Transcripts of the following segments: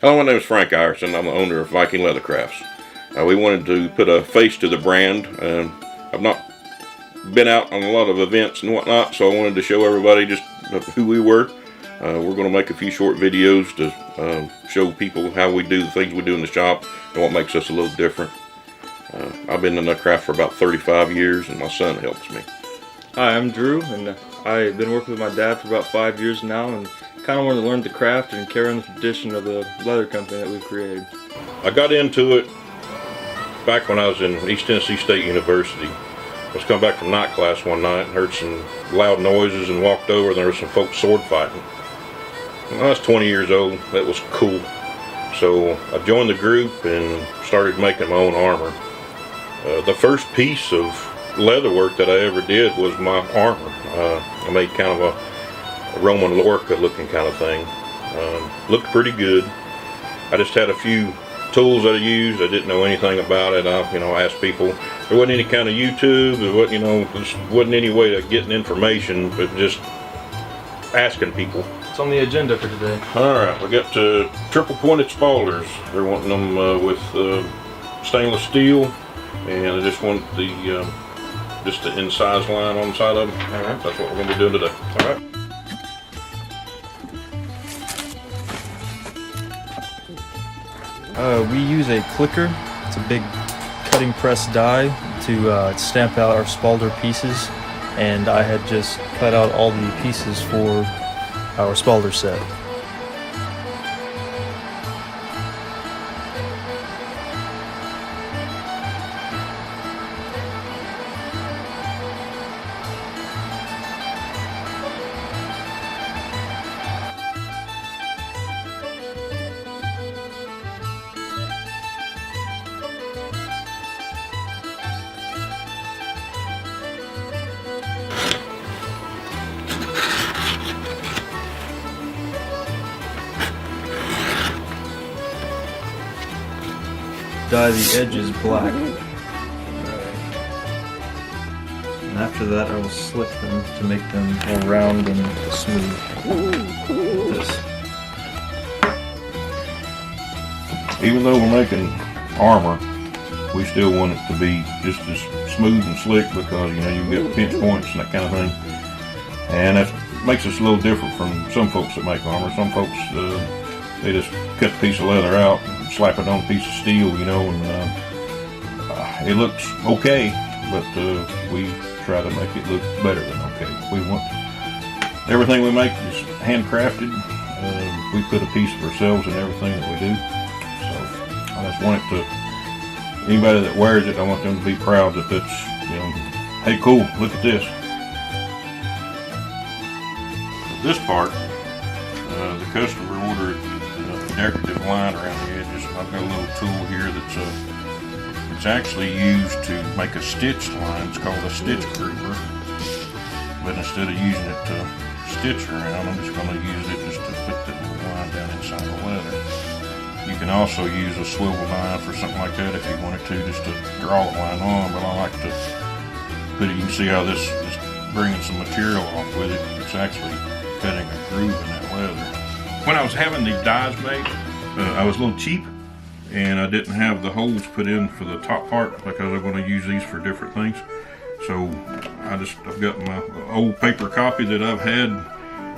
Hello, my name is Frank Ireson. I'm the owner of Viking Leathercrafts. We wanted to put a face to the brand. I've not been out on a lot of events and whatnot, so I wanted to show everybody just who we were. We're going to make a few short videos to show people how we do the things we do in the shop and what makes us a little different. I've been in the craft for about 35 years and my son helps me. Hi, I'm Drew, and I've been working with my dad for about 5 years now, and kind of wanted to learn the craft and carry on the tradition of the leather company that we've created. I got into it back when I was in East Tennessee State University. I was coming back from night class one night and heard some loud noises and walked over, and there was some folks sword fighting. When I was 20 years old, that was cool. So I joined the group and started making my own armor. The first piece of leather work that I ever did was my armor. I made kind of a Roman Lorca looking kind of thing. Looked pretty good. I just had a few tools that I used. I didn't know anything about it. I asked people. There wasn't any kind of YouTube. There wasn't, there wasn't any way of getting information, but just asking people. What's on the agenda for today? All right, we got triple pointed Spaulders. They're wanting them with stainless steel, and I just want the just the incised line on the side of them. All right. That's what we're going to be doing today. All right. We use a clicker. It's a big cutting press die to stamp out our Spaulders pieces, and I had just cut out all the pieces for our Spaulders set. Dye the edges black, and after that I will slick them to make them more round and smooth. This. Even though we're making armor, we still want it to be just as smooth and slick, because you get pinch points and that kind of thing, and that makes us a little different from some folks that make armor. Some folks they just cut a piece of leather out, slap it on a piece of steel, and it looks okay, but we try to make it look better than okay. We want everything we make is handcrafted. We put a piece of ourselves in everything that we do, so I just want it to, anybody that wears it, I want them to be proud that that's, hey, cool, look at this. This part, the customer ordered decorative line around the edges. I've got a little tool here that's it's actually used to make a stitched line. It's called a stitch groover. But instead of using it to stitch around, I'm just going to use it just to put that little line down inside the leather. You can also use a swivel knife or something like that if you wanted to, just to draw a line on. But I like to put it. You can see how this is bringing some material off with it. It's actually cutting a groove in that leather. When I was having these dies made, I was a little cheap, and I didn't have the holes put in for the top part because I'm going to use these for different things. So I've got my old paper copy that I've had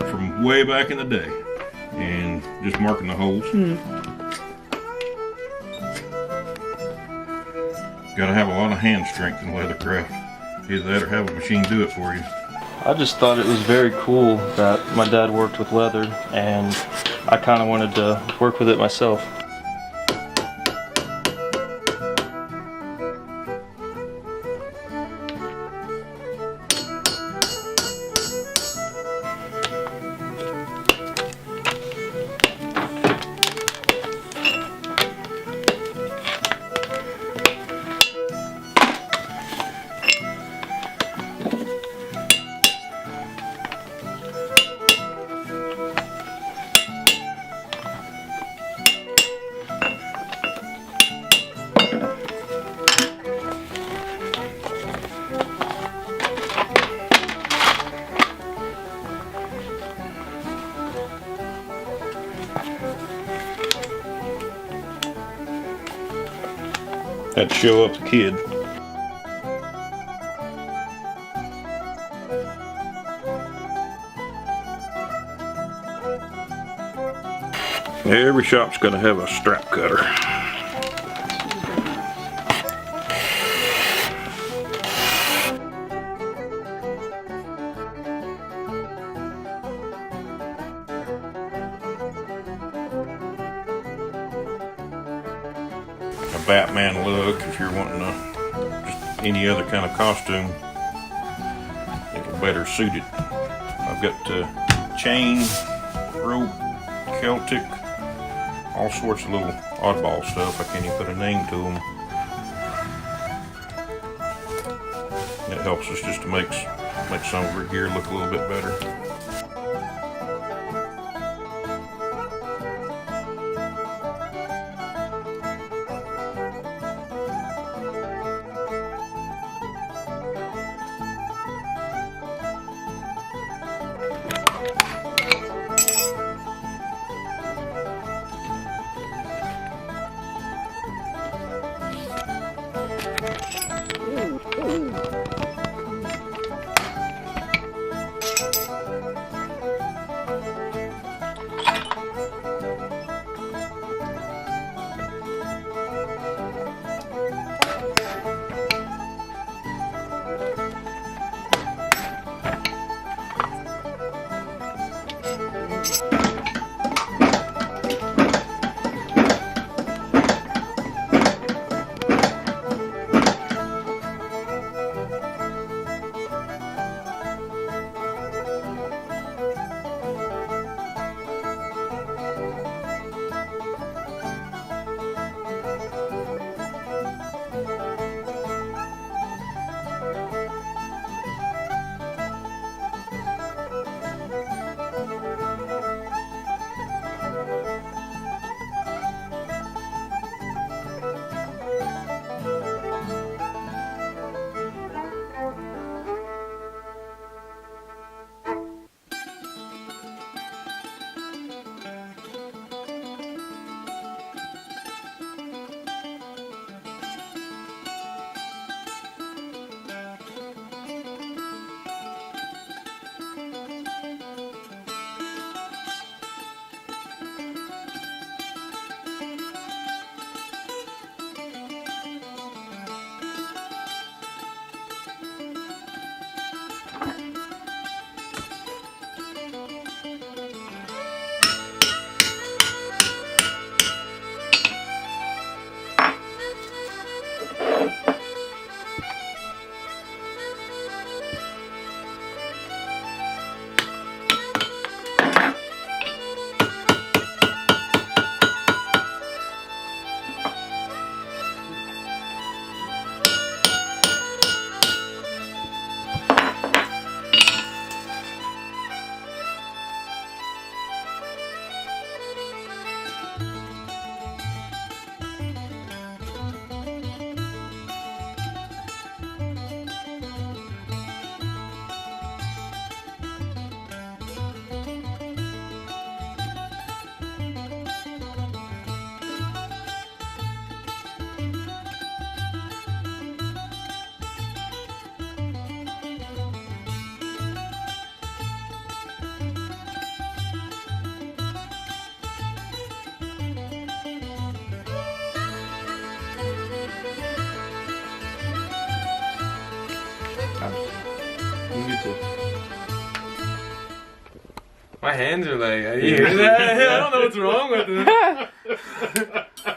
from way back in the day, and just marking the holes. Got to have a lot of hand strength in leathercraft. Either that or have a machine do it for you. I just thought it was very cool that my dad worked with leather, and I kind of wanted to work with it myself. Had to show up the kid. Every shop's got to have a strap cutter. A Batman look, if you're wanting just any other kind of costume, it'll better suit it. I've got chain, rope, Celtic, all sorts of little oddball stuff. I can't even put a name to them. It helps us just to make some of our gear look a little bit better. My hands are like, you hear that? I don't know what's wrong with them.